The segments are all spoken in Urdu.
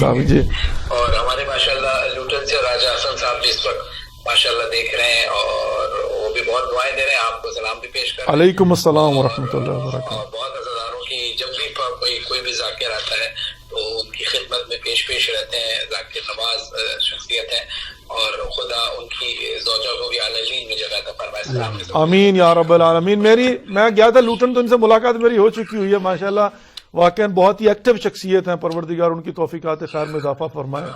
السلام جی. اور ہمارے ماشاءاللہ لوٹن سے راجہ حسن صاحب جس وقت ماشاءاللہ دیکھ رہے ہیں اور وہ بھی بہت دعائیں دے رہے ہیں، آپ کو سلام بھی پیش کر رہے ہیں. علیکم السلام ورحمۃ اللہ وبرکاتہ. اور بہت عزاداروں کی جب بھی کوئی بھی ذاکر آتا ہے تو ان کی خدمت میں پیش رہتے ہیں. ذاکر نواز شخصیت ہے اور خدا ان کی زوجہ کو بھی اعلیٰ میں جگہ عطا فرمائے. آمین یا رب العالمین. میں گیا تھا لوٹن تو ان سے ملاقات میری ہو چکی ہوئی ہے ماشاءاللہ. واقعا بہت ہی ایکٹیو شخصیت ہیں. پروردگار ان کی توفیقات خیر میں اضافہ فرمائے.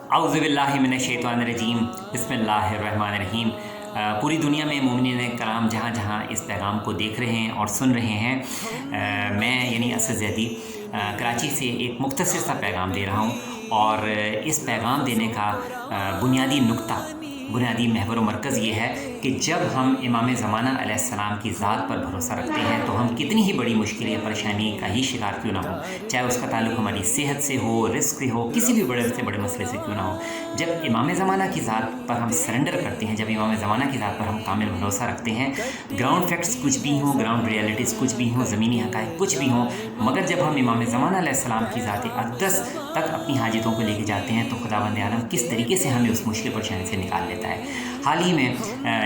اعوذ باللہ من الشیطان الرجیم، بسم اللہ الرحمن الرحیم. پوری دنیا میں مومنین کرام جہاں جہاں اس پیغام کو دیکھ رہے ہیں اور سن رہے ہیں، میں یعنی اسد زیدی کراچی سے ایک مختصر سا پیغام دے رہا ہوں. اور اس پیغام دینے کا بنیادی نقطہ، بنیادی محور و مرکز یہ ہے کہ جب ہم امام زمانہ علیہ السلام کی ذات پر بھروسہ رکھتے ہیں تو ہم کتنی ہی بڑی مشکل یا پریشانی کا ہی شکار کیوں نہ ہو، چاہے اس کا تعلق ہماری صحت سے ہو، رزق سے ہو، کسی بھی بڑے سے بڑے مسئلے سے کیوں نہ ہو، جب امام زمانہ کی ذات پر ہم سرنڈر کرتے ہیں، جب امام زمانہ کی ذات پر ہم کامل بھروسہ رکھتے ہیں، گراؤنڈ فیکٹس کچھ بھی ہوں، گراؤنڈ ریئلٹیز کچھ بھی ہوں، زمینی حقائق کچھ بھی ہوں، مگر جب ہم امام زمانہ علیہ السلام کی ذات اقدس تک اپنی حاجتوں کو لے کے جاتے ہیں تو خداوند عالم کس طریقے سے ہمیں اس مشکل پریشانی سے نکال لیتا ہے. حال ہی میں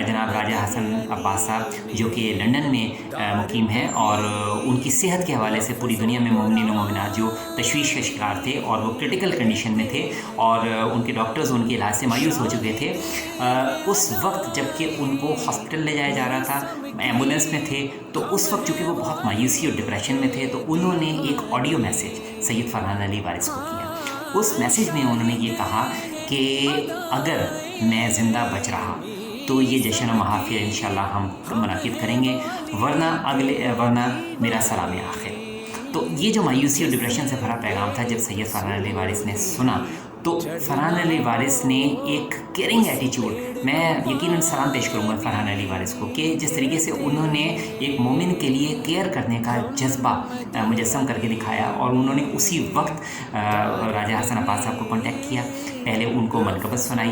جناب راجہ حسن عباس صاحب جو کہ لنڈن میں مقیم ہیں اور ان کی صحت کے حوالے سے پوری دنیا میں مومنین و مومنات جو تشویش کا شکار تھے اور وہ کرٹیکل کنڈیشن میں تھے اور ان کے ڈاکٹرز ان کے علاج سے مایوس ہو چکے تھے، اس وقت جب کہ ان کو ہاسپٹل لے جایا جا رہا تھا، ایمبولینس میں تھے، تو اس وقت چونکہ وہ بہت مایوسی اور ڈپریشن میں تھے تو انہوں نے ایک آڈیو میسیج سید فرحان علی وارث کو کیا. اس میسیج میں انہوں نے یہ کہا کہ اگر میں زندہ بچ رہا تو یہ جشن و محافل انشاءاللہ ہم منعقد کریں گے، ورنہ میرا سلام آخر. تو یہ جو مایوسی اور ڈپریشن سے بھرا پیغام تھا جب سید فرحان علی وارث نے سنا تو فرحان علی وارث نے ایک کیئرنگ ایٹیچیوڈ، میں یقیناً سلام پیش کروں گا فرحان علی وارث کو کہ جس طریقے سے انہوں نے ایک مومن کے لیے کیئر کرنے کا جذبہ مجسم کر کے دکھایا. اور انہوں نے اسی وقت راجہ حسن عباس صاحب کو کانٹیکٹ کیا، پہلے ان کو منقبت سنائی،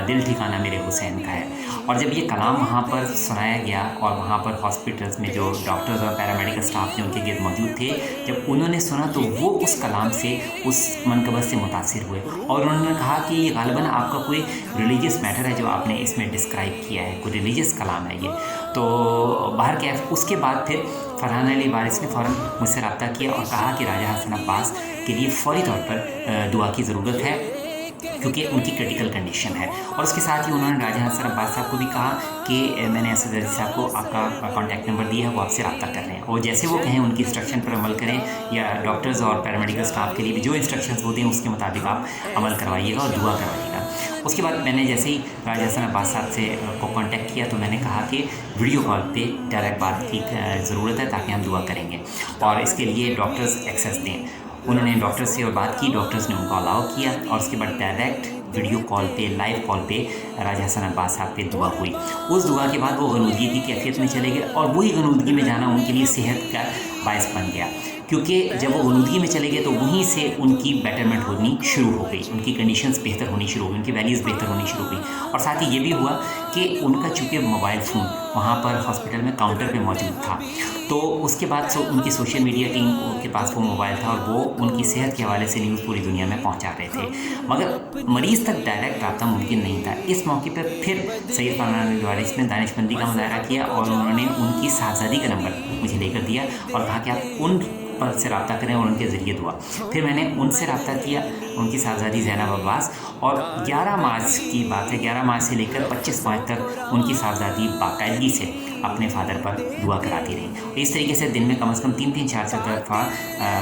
دل ٹھکانہ میرے حسین کا ہے. اور جب یہ کلام وہاں پر سنایا گیا اور وہاں پر ہاسپٹلس میں جو ڈاکٹرز اور پیرامیڈیکل سٹاف جو ان کے گرد موجود تھے، جب انہوں نے سنا تو وہ اس کلام سے، اس منقبت سے متاثر ہوئے اور انہوں نے کہا کہ یہ غالباً آپ کا کوئی ریلیجیس میٹر ہے جو آپ نے اس میں ڈسکرائب کیا ہے، کوئی ریلیجیس کلام ہے یہ. تو بہرکیف اس کے بعد پھر فرحان علی وارث نے فوراً مجھ سے رابطہ کیا اور کہا کہ راجہ حسن عباس کے لیے فوری طور پر دعا کی ضرورت ہے کیونکہ ان کی کرٹیکل کنڈیشن ہے. اور اس کے ساتھ ہی انہوں نے راجہ حسن عباس صاحب کو بھی کہا کہ میں نے اسد علی صاحب کو آپ کا کانٹیکٹ نمبر دیا ہے، وہ آپ سے رابطہ کر رہے ہیں اور جیسے وہ کہیں ان کی انسٹرکشن پر عمل کریں، یا ڈاکٹرز اور پیرامیڈیکل اسٹاف کے لیے بھی جو انسٹرکشنز ہوتے ہیں اس کے مطابق آپ عمل کروائیے گا اور دعا کروائیے گا. اس کے بعد میں نے جیسے ہی راجہ حسن عباس صاحب سے کو کانٹیکٹ کیا تو میں نے کہا کہ ویڈیو کال پہ ڈائریکٹ بات کی ضرورت ہے تاکہ ہم دعا کریں گے اور اس کے لیے ڈاکٹرز ایکسیس دیں. انہوں نے ڈاکٹر سے اور بات کی، ڈاکٹرز نے ان کو الاؤ کیا اور اس کے بعد ڈائریکٹ ویڈیو کال پہ، لائیو کال پہ راجہ حسن عباس صاحب پہ دعا ہوئی. اس دعا کے بعد وہ غنودگی کی کیفیت میں چلے گئے اور وہی غنودگی میں جانا ان کے لیے صحت کا باعث بن گیا کیونکہ جب وہ غنودگی میں چلے گئے تو وہیں سے ان کی بیٹرمنٹ ہونی شروع ہو گئی، ان کی کنڈیشنز بہتر ہونی شروع ہو گئی، ان کی ویلیوز بہتر ہونی شروع ہوئی. اور ساتھ ہی یہ بھی ہوا کہ ان کا چونکہ موبائل فون وہاں پر ہاسپٹل میں کاؤنٹر پہ موجود تھا تو اس کے بعد ان کی سوشل میڈیا ٹیم کے پاس وہ موبائل تھا اور وہ ان کی صحت کے حوالے سے نیوز پوری دنیا میں پہنچا رہے تھے، مگر مریض تک ڈائریکٹ رابطہ ممکن نہیں تھا. اس موقع پہ پھر سید فرحان علی وارث نے دانش مندی کا مظاہرہ کیا اور انہوں نے ان کی صاحبزادی کا نمبر مجھے لے کر دیا اور کہا کہ آپ ان پر سے رابطہ کریں اور ان کے ذریعے دعا. پھر میں نے ان سے رابطہ کیا، ان کی صاحبزادی زینب عباس، اور 11 مارچ کی بات ہے، 11 مارچ سے لے کر 25 مارچ تک ان کی صاحبزادی باقاعدگی سے اپنے فادر پر دعا کراتی رہی. اس طریقے سے دن میں کم از کم 3-4 دفعہ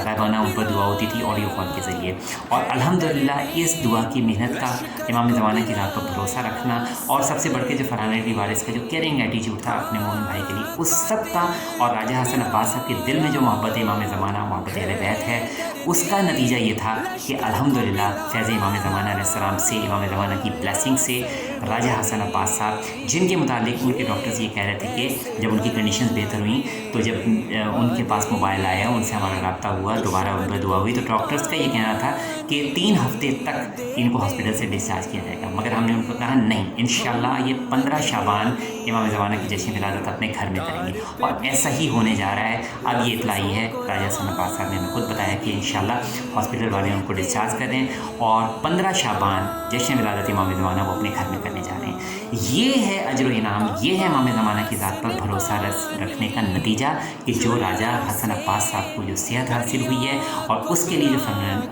غائبانہ ان پر دعا ہوتی تھی آڈیو کال کے ذریعے. اور الحمدللہ اس دعا کی محنت کا، امام زمانہ کی ذات پر بھروسہ رکھنا اور سب سے بڑھ کے جو فرحان علی وارث کا جو کیئرنگ ایٹیچیوڈ تھا اپنے مومن بھائی کے لیے، اس سب کا، اور راجہ حسن عباس صاحب کے دل میں جو محبت امام زمانہ، محبت اہل بیت ہے، اس کا نتیجہ یہ تھا کہ الحمدللہ فیض امام زمانہ علیہ السلام سے، امام زمانہ کی بلیسنگ سے راجہ حسن عباس صاحب، جن کے متعلق ان کے ڈاکٹرز یہ کہہ رہے تھے کہ جب ان کی کنڈیشنز بہتر ہوئیں تو جب ان کے پاس موبائل آیا، ان سے ہمارا رابطہ ہوا، دوبارہ ان پر دعا ہوئی، تو ڈاکٹرز کا یہ کہنا تھا کہ 3 ہفتے تک ان کو ہاسپٹل سے ڈسچارج کیا جائے گا، مگر ہم نے ان کو کہا نہیں، انشاءاللہ یہ 15 شعبان امام زمانہ کی جشن ولادت اپنے گھر میں کریں گے، اور ایسا ہی ہونے جا رہا ہے۔ اب یہ اطلاع ہے، راجہ حسن عباس صاحب نے ہمیں خود بتایا کہ انشاءاللہ ہاسپٹل والے ان کو ڈسچارج کر دیں، اور 15 شعبان جشن ولادت امام زمانہ وہ اپنے گھر میں کرنے جا رہے ہیں۔ یہ ہے اجر و انعام، یہ ہے امام زمانہ کی ذات پر بھروسہ رکھنے کا نتیجہ کہ جو راجہ حسن عباس صاحب کو جو صحت حاصل ہوئی ہے، اور اس کے لیے جو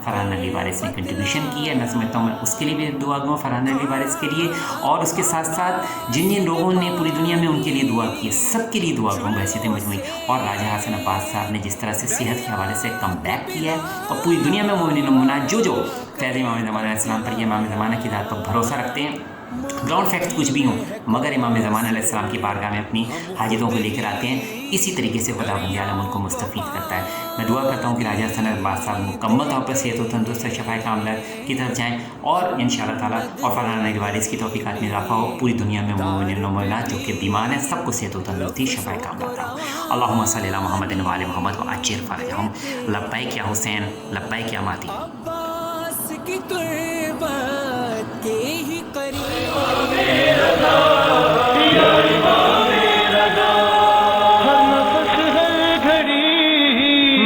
فرحان علی وارث نے کنٹریبیوشن کی ہے، میں سمجھتا ہوں میں اس کے لیے بھی دعا گوں فرحان علی وارث کے لیے، اور اس کے ساتھ ساتھ جن جن لوگوں نے پوری دنیا میں ان کے لیے دعا کی ہے، سب کے لیے دعا گوں بحیثیت مجموعی۔ اور راجہ حسن عباس صاحب نے جس طرح سے صحت کے حوالے سے کم بیک کیا ہے، اور پوری دنیا میں مومنین و مومنات جو فیض امام زمانہ علیہ السلام پر، یہ امام زمانہ کی ذات پر بھروسہ رکھتے ہیں، گراؤنڈ فیکٹس کچھ بھی ہوں مگر امام زمانہ علیہ السلام کی بارگاہ میں اپنی حاجتوں کو لے کر آتے ہیں، اسی طریقے سے خدا بندی عالم ان کو مستفید کرتا ہے۔ میں دعا کرتا ہوں کہ راجہ حسن عباس صاحب مکمل طور پر صحت و تندرست اور شفا کاملہ کی طرف جائیں، اور انشاءاللہ تعالیٰ اور فرحان علی وارث کی توفیقات میں اضافہ ہو، پوری دنیا میں مومنین و مومنات جو کہ بیمار ہیں سب کو صحت و تندرستی شفا کاملہ عطا ہو۔ اللہم صلی علی محمد و آل محمد وعجل فرجہم۔ لبیک یا حسین، لبیک یا مہدی۔ عباس کی قربت کے ہی قریب ہر نفس ہر گھڑی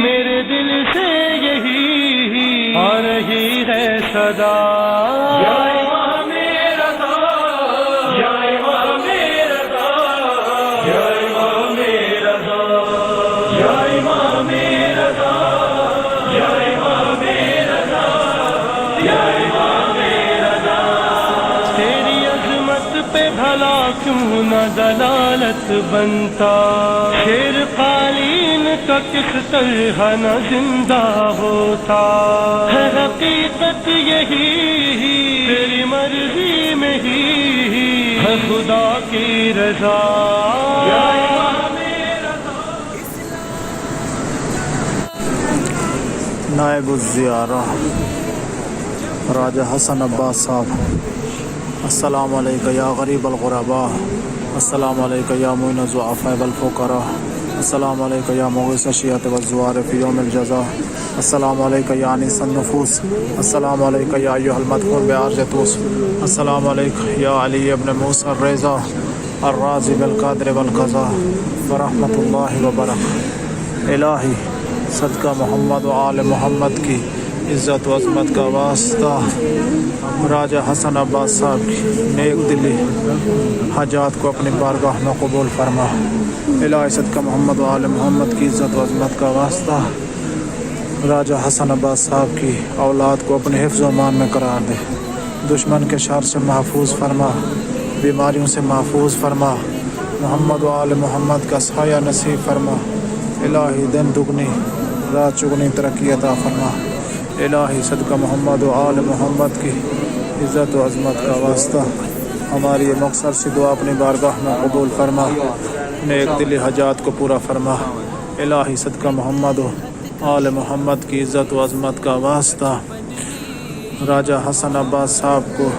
میرے دل سے یہی آ رہی ہے صدا، یا امام رضا، یا امام رضا، یا امام رضا، یا امام رضا، یا امام رضا، یا امام رضا۔ تیری عظمت پہ بھلا کیوں نہ دلالت بنتا، شیر قالین کا کس طرح نہ زندہ ہوتا، ہے حقیقت یہی تیری مرضی میں ہی ہے خدا کی رضا، یا امام رضا۔ نائب الزیارہ راجہ حسن عباس صاحب، السلام علیکم یا غریب الغرباء، السلام علیکم یا معین الضعفاء والفقراء، السلام علیکم یا مغیث الشیعة والزوار فی یوم الجزا، السلام علیکم یا انیس النفوس، السلام علیکم یا ایھا المدفون بعرض طوس، السلام علیکم یا علی ابن موسیٰ الرضا الراضی بالقدر والقضاء ورحمۃ اللہ وبرکاتہ۔ الہی صدقہ محمد و آل محمد کی عزت و عظمت کا واسطہ راجہ حسن عباس صاحب کی نیک دلی حاجات کو اپنی بارگاہ میں قبول فرما۔ الہی صدقہ محمد و آل محمد کی عزت و عظمت کا واسطہ راجہ حسن عباس صاحب کی اولاد کو اپنے حفظ و امان میں قرار دے، دشمن کے شر سے محفوظ فرما، بیماریوں سے محفوظ فرما، محمد و آل محمد کا سایہ نصیب فرما۔ الہی دن دگنی رات چگنی ترقی عطا فرما۔ الہی صدقہ محمد و آل محمد کی عزت و عظمت کا واسطہ ہماری یہ مقصد سے دعا اپنی بارگاہ میں قبول فرما، نیک دلی حاجات کو پورا فرما۔ الہی صدقہ محمد و آل محمد کی عزت و عظمت کا واسطہ راجہ حسن عباس صاحب کو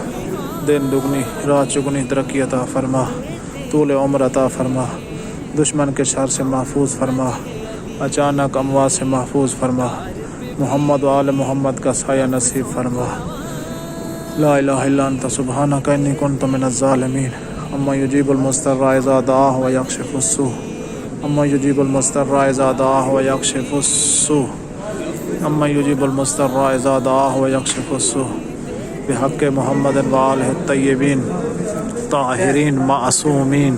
دن دگنی رات چگنی ترقی عطا فرما، طول عمر عطا فرما، دشمن کے شر سے محفوظ فرما، اچانک اموات سے محفوظ فرما، محمد و آل محمد کا سایہ نصیب فرما۔ لا الہ الا انت سبحانک انی کنت من الظالمین۔ اما یجیب المضطر اذا دعاہ ویکشف السوء، اما یجیب المضطر اذا دعاہ ویکشف السوء، اما یجیب المضطر اذا دعاہ ویکشف السوء، بحق محمد و آلہ الطیبین طاہرین معصومین۔